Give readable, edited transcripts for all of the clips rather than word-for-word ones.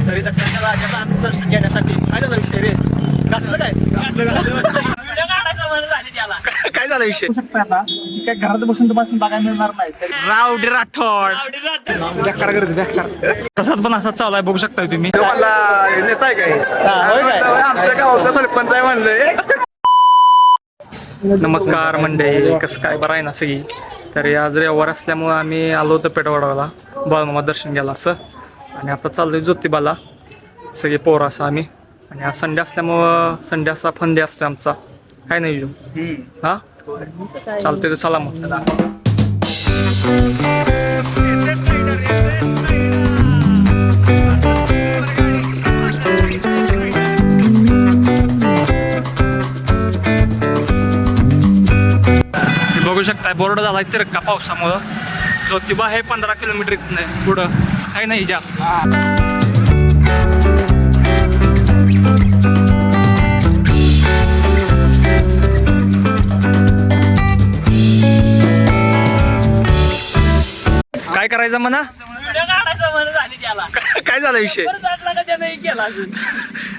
तरी दक्षिणच्या राजाचं आत्मदर्शन घेण्यासाठी काय झाला विषय रे? कसलं काय काय झाला विषय? काय घरात बसून तुम्हाला बघायला मिळणार नाही. रावडी राठोड तसाच पण असाच चालू आहे, बघू शकता तुम्ही. नेता आहे काय आमच्या गावाचा सरपंच आहे म्हणलंय. नमस्कार मंडळी, कसं काय बरं आहे ना सगळी? तर आज रविवार असल्यामुळं आम्ही आलो होतो पेटवाडाला बाळूमामा दर्शन घ्यायला असं, आणि आता चाललोय ज्योतिबाला सगळे पोरं असं आम्ही. आणि आज संडे असल्यामुळं संडे असा फंडे असतो आमचा, काय नाही हा चालतोय तर चला मग. बघू शकताय बोर्ड झालाय तर का पावसामुळं. ज्योतिबा हे 15 किलोमीटर नाही पुढं, काही नाही जा. काय करायचं म्हणा? काय झालं विषय?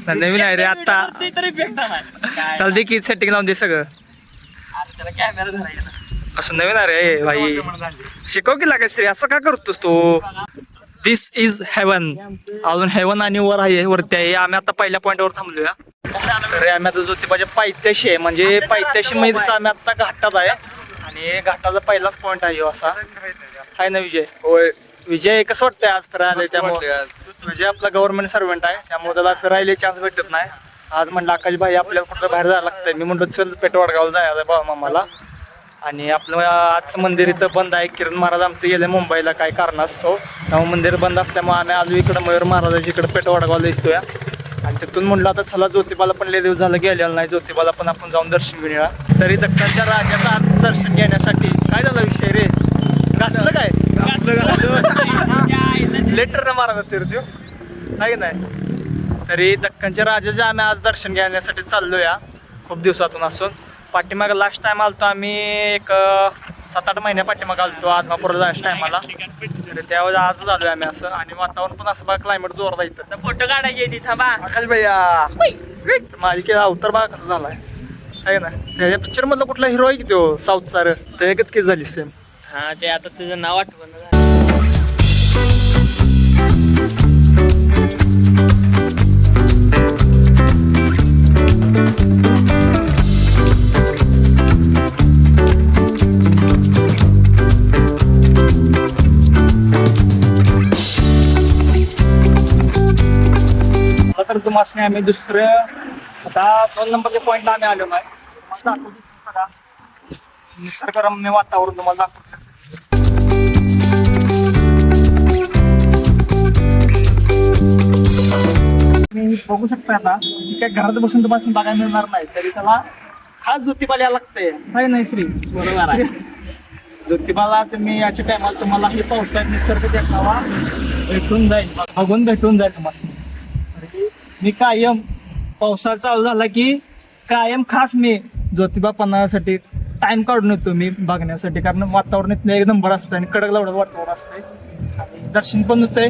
नवीन आहे रे आता, चालते की सेटिंग लावून दे सगळं. असं नवीन आहे रे भाई, शिकव की लागायचं रे, असं का करतोस तू? दिस इज हेवन. अजून हेवन आणि वर आहे, वरती आहे. आम्ही आता पहिल्या पॉईंटवर थांबलोया. तर आम्ही आता ज्योतिबाच्या पायथ्याशी आहे, म्हणजे पायथ्याशी म्हणजे जसं आम्ही आता घाटात आहे, आणि घाटाचा पहिलाच पॉईंट आहे असा. आहे ना विजय? होय. विजय कसं वाटतंय आज फिरायला? त्यामुळे विजय आपला गव्हर्नमेंट सर्वंट आहे, त्यामुळे त्याला फिरायला चान्स भेटत नाही. आज म्हणलं आकाश भाई आपल्याला कुठं बाहेर जायला लागतंय. मी म्हणतो चल पेटवाडगावला जायला बाबा मामाला. आणि आपलं आजचं मंदिर इथं बंद आहे. किरण महाराज आमचं गेले मुंबईला काय कारण असतो, त्यामुळे मंदिर बंद असल्यामुळे आम्ही आलो इकडं मयूर महाराजाच्या इकडं पेटवाडगावला येतोय. आणि तिथून म्हणलं आता चला ज्योतिबाला पण लय दिवस झालं गेलेलं नाही, ज्योतिबाला पण आपण जाऊन दर्शन घेऊया. तरी दक्षिणच्या राजाचं दर्शन घेण्यासाठी काय झाला विषय रे? कसलं काय लेटर न मारा तर त्यो आहे नाही. तरी दक्कनच्या राजाचे आम्ही आज दर्शन घेण्यासाठी चाललो या खूप दिवसातून असून. पाठीमागं लास्ट टाइम आलतो आम्ही एक 7-8 महिन्या पाठीमागं आलतो आदमापूरला जायच्या टायमाला. तर त्यावेळेस आजच आलोय आम्ही असं. आणि वातावरण पण असं बघा, क्लायमेट जोरदार इथं. फोटो काढायचे थांबा आकाश भैया, माझी की अवतार बघा कसं झालाय आहे ना. त्या पिक्चर मधला कुठला हिरो आहे की तो साऊथचा रे, त्याच्यात केस झाली सेम. हा ते आता तुझं नाव आठवण. तर तुम्हाला आम्ही दुसरं आता 2 नंबरच्या पॉईंटला आम्ही आलो नाही. तुम्हाला दाखवतो सगळा निसर्गरम्य वातावरण तुम्हाला दाखवतो. तुम्ही बघू शकता आता, काय घरात बसून तुम्हाला बघायला मिळणार नाही, तरी त्याला खास ज्योतिबाला यायला लागतंय, काय नाही श्री? बरोबर आहे. ज्योतिबाला तुम्ही याच्या टायमाला तुम्हाला हे पावसाळ्यात निसर्ग देखावा भेटून जाईल, बघून भेटून जाईल तुम्हाला. मी कायम पावसाळा चालू झाला की कायम खास मी ज्योतिबा पन्हाळ्यासाठी टाइम काढून येतो मी बघण्यासाठी, कारण वातावरण इथलं एक नंबर असतं आणि कडक लावडं वातावरण असतंय. आणि दर्शन पण होतंय,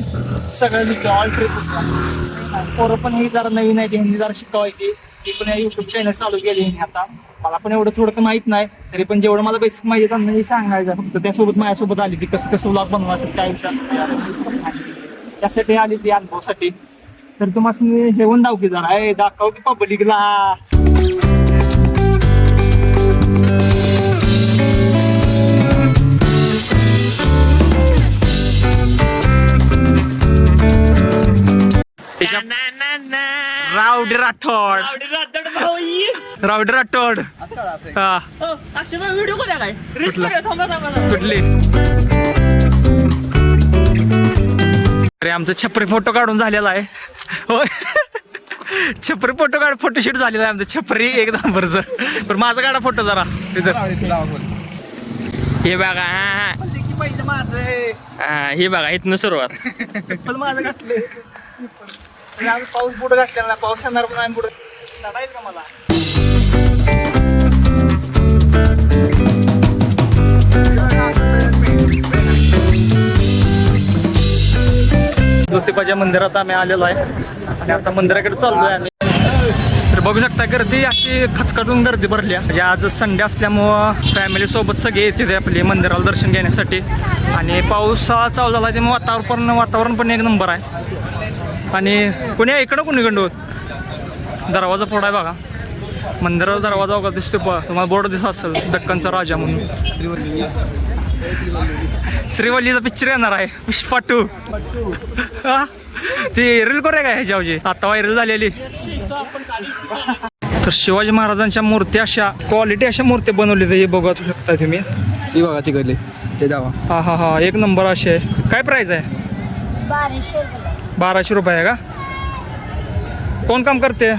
सगळं होतं, ऑल ट्रिप होतं. पोरं पण ही जरा नवीन आहे, ह्यांनी जरा शिकवायची. ती पण युट्यूब चॅनल चालू केली ह्यांनी आता. मला पण एवढं थोडं माहित नाही, तरी पण जेवढं मला बेसिक माहिती त्यांना सांगायचं. फक्त त्यासोबत माझ्यासोबत आली ती कसं कसं व्लॉग बनवायचं, काय विषय असतो त्यासाठी आली ती अनुभवासाठी. तर तुम्हाला हेवून दाव की जरा दाखव की पब्लिकला. रावडी राठोड, रावडी राठोड. हा व्हिडिओ करूया काय? कुठली? अरे आमचं छपरी फोटो काढून झालेला आहे. होय, छपरी फोटोशूट झालेला आहे आमचं. छपरी एक नंबरचं. पण माझा काढा फोटो जरा तिथं. हे बघा, पहिलं माझं हे बघा इथनं सुरुवात. चप्पल माझं घातले. पाऊस पुढे घातलेला नाही, पाऊस येणार पण आम्ही पुढे चढाईल का मला? ज्योतिबाच्या मंदिरात आम्ही आलेलो आहे आणि आता मंदिराकडे चाललोय आम्ही. तर बघू शकता गर्दी अशी खचखचून गर्दी भरली आहे. म्हणजे आज संडे असल्यामुळं फॅमिली सोबत सगळे येते आपली मंदिराला दर्शन घेण्यासाठी. आणि पावसाळा चालू झाला त्यामुळे वातावरण पण एक नंबर आहे. आणि कोणी इकडं कोणी गंडू दरवाजा फोडा आहे बघा. मंदिराचा दरवाजा वगैरे दिसतो तुम्हाला बोर्ड दिसत असेल दक्कनचा राजा म्हणून. श्रीवल्लीचा पिक्चर येणार आहे पुष्पा 2. ती रील करूया काय ह्याच्यावरची आता व्हायरल झालेली. तर शिवाजी महाराजांच्या मूर्त्या अशा क्वालिटी अशा मूर्ती बनवली तर हे बघू शकता तुम्ही. ती बघा तिकडली ते दावा. हा एक नंबर असे आहे. काय प्राईस आहे? 1200 रुपये आहे का? कोण काम करते?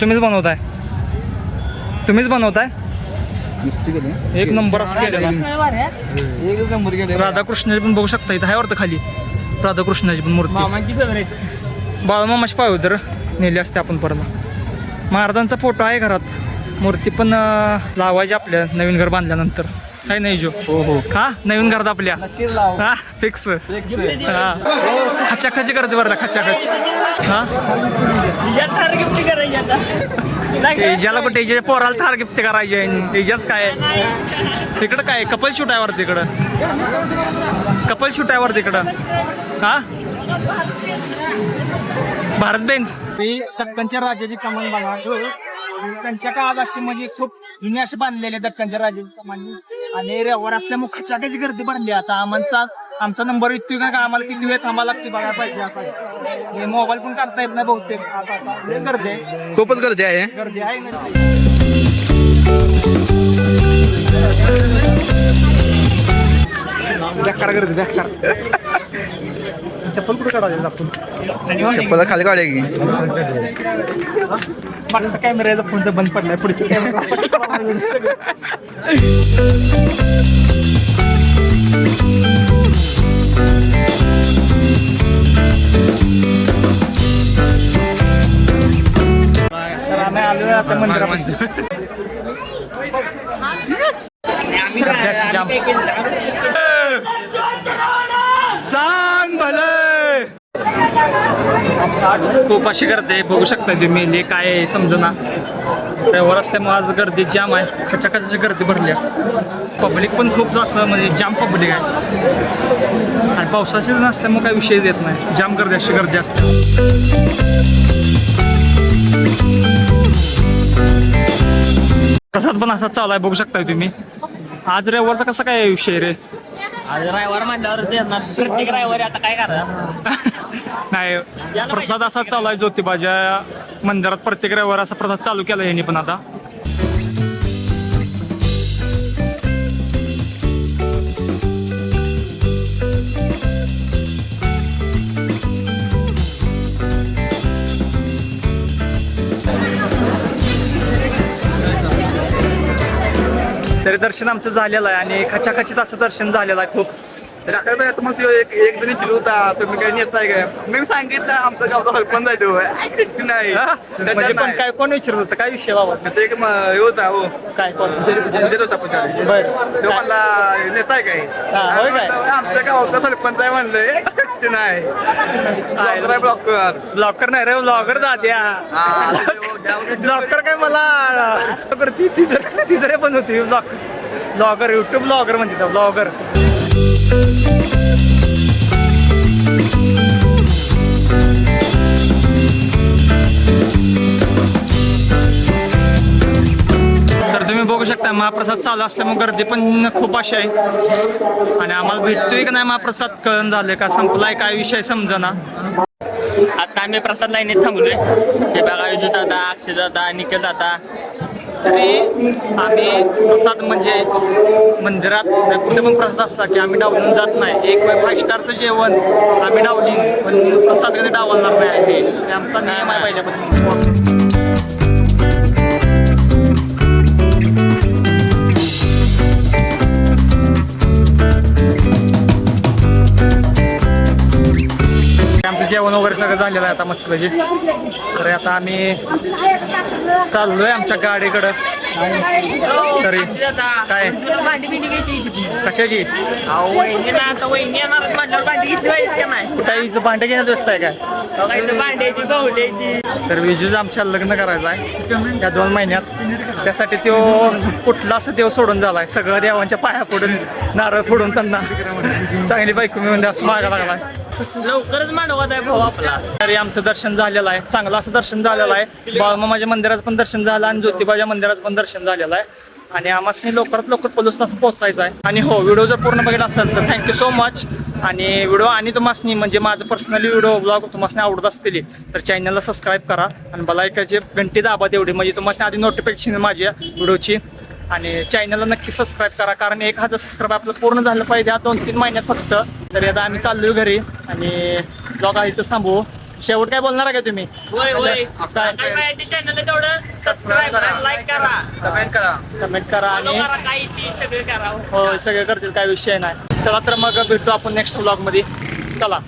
तुम्हीच बनवताय? एक नंबर असं केलेला. एक नंबर गेले. राधाकृष्णाची पण बघू शकता इथं आहे वाटतं खाली राधाकृष्णाची पण मूर्ती. मामांची फेवरेट. बाळमामाची पाहू तर नेली असते आपण परत. महाराजांचा फोटो आहे घरात. मूर्ती पण लावायची आपल्या नवीन घर बांधल्यानंतर. काय नाही जो हो हा नवीन घरात आपल्या नक्कीच लाव. हा फिक्स. हा खचाखची करते बरं खचाखच. हा ज्याला कुठे जे पोराला थार गिफ्ट करायचे तेजस काय तिकडं काय कपल शूट आहे वरती तिकडं. कपल शूट आहे वरती तिकडं. हा भारत बेन्स दक्कनच्या राजाची कमान बघा. त्यांच्या काळात अशी म्हणजे खूप जुनी अशी बांधलेली दक्कनच्या राजाची कमान. आणि रेवर असल्यामुळे खचाखची गर्दी भरली. आता आमचा नंबर येतोय का आम्हाला किती वेळ थांबायला लागते बघायला पाहिजे. आता मोबाईल पण काढता येत नाही बहुतेक. गर्दी आहे, खूपच गर्दी आहे. गर्दी आहे. बेकार गर्दी बेकार. चप्पल कुठे काढायला आपण? चप्पल खाली काढाय की. माझा कॅमेराचा फोन तर बंद पडलाय. पुढचे कॅमेरा तर आम्ही आलोय आता मंदिरामध्ये. चांग भले खूप अशी गर्दी बघू शकता तुम्ही. हे काय समजना ड्रायव्हर असल्यामुळे आज गर्दी जाम आहे. खचाखचाची गर्दी भरली आहे. पब्लिक पण खूप जास्त म्हणजे जाम पब्लिक आहे. आणि पावसाचा सीझन असल्यामुळे काही विषयच येत नाही. जाम गर्दी अशी गर्दी असते. प्रसाद पण असा चालू आहे बघू शकता तुम्ही. आज ड्रायव्हरचा कसा काय विषय रे? आज ड्रायव्हर म्हणल्यावर प्रत्येक ड्रायव्हर आता काय करा. नाही प्रसाद असा चालू आहे ज्योतिबाच्या मंदिरात. प्रत्येक रविवार असा प्रसाद चालू केला यांनी पण आता. तरी दर्शन आमचं झालेलं आहे आणि खचाखचित असं दर्शन झालेलं आहे खूप. राखायला तुम्हाला एक जणी चिरू होता तुम्ही काही नेताय काय. मी सांगितलं आमचं गावचा सरपंच आहे तो नाही. म्हणजे पण काय कोण विचारत होतं काय विषय बाबा? ते एक हे होता हो काय कोण बरं तो म्हणला नेताय काय. होय काय? आमच्या गावचा सरपंच आहे म्हणलंय नाही. ब्लॉकर नाही रे ब्लॉगर दाद्या. ब्लॉकर काय मला तिसरे पण होती ब्लॉगर युट्यूब ब्लॉगर म्हणते ब्लॉगर. तर तुम्ही बघू शकता महाप्रसाद चालू असल्यामुळे गर्दी पण खूप अशी आहे. आणि आम्हाला भेटतोय का नाही महाप्रसाद कळण झाले का संपलाय काय विषय समजना. आता आम्ही प्रसाद लाईनीत थांबलोय. हे बघा विजू दादा, अक्षय दादा, निखिल दादा. तरी आम्ही प्रसाद म्हणजे मंदिरात कुठे पण प्रसाद असला की आम्ही डावलून जात नाही. एक वेळ 5 स्टारचं जेवण आम्ही डावलीन पण प्रसाद कधी डावलणार नाही. हे आमचा नियम आहे पहिल्यापासून. आमचं जेवण जेवण वगैरे सगळं झालेलं आहे आता मस्तपैकी. तर आता आम्ही चाललोय आमच्या गाडीकडं. तरी काय कशाची कुठे भांडे घेण्यात व्यस्त आहे काय? तर विजूच आमच्या लग्न करायचं आहे या 2 महिन्यात. त्यासाठी तो कुठला असं देव सोडून झालाय. सगळं देवांच्या पाया पडून नारळ फोडून त्यांना चांगली बायको मिळून द्या असं मागा लागलाय. लवकरच मांडवात आहे भाऊ आपला. तरी आमचं दर्शन झालेलं आहे. चांगलं असं दर्शन झालेलं आहे. बाळमामाच्या मंदिराचं पण दर्शन झालं आणि ज्योतिबाच्या मंदिराचं पण दर्शन झालेलं आहे. आणि आम्हाला लवकरात लवकर पोलीस तास पोहोचायचं आहे. आणि हो, व्हिडिओ जर पूर्ण बघितला असेल तर थँक्यू सो मच. आणि व्हिडिओ आणि तुम्हाला म्हणजे माझं पर्सनली व्हिडिओ ब्लॉग तुम्हाला आवडत असतील तर चॅनलला सबस्क्राईब करा आणि बेलायकनची घंटी दाबा तेवढी, म्हणजे तुम्हाला आधी नोटिफिकेशन माझ्या व्हिडिओची. आणि चॅनलला नक्की सबस्क्राईब करा, कारण 1000 सबस्क्राईब आपलं पूर्ण झालं पाहिजे 2-3 महिन्यात फक्त. तरी आता आम्ही चाललोय घरी आणि ब्लॉग आहे इथंच थांबवू. शेवट काय बोलणार आहे का तुम्ही? चॅनल तेवढं सबस्क्राईब करा, लाईक करा, कमेंट करा आणि सगळे करा. हो सगळे करतील, काय विषय नाही. चला तर मग भेटू आपण नेक्स्ट ब्लॉग मध्ये. चला.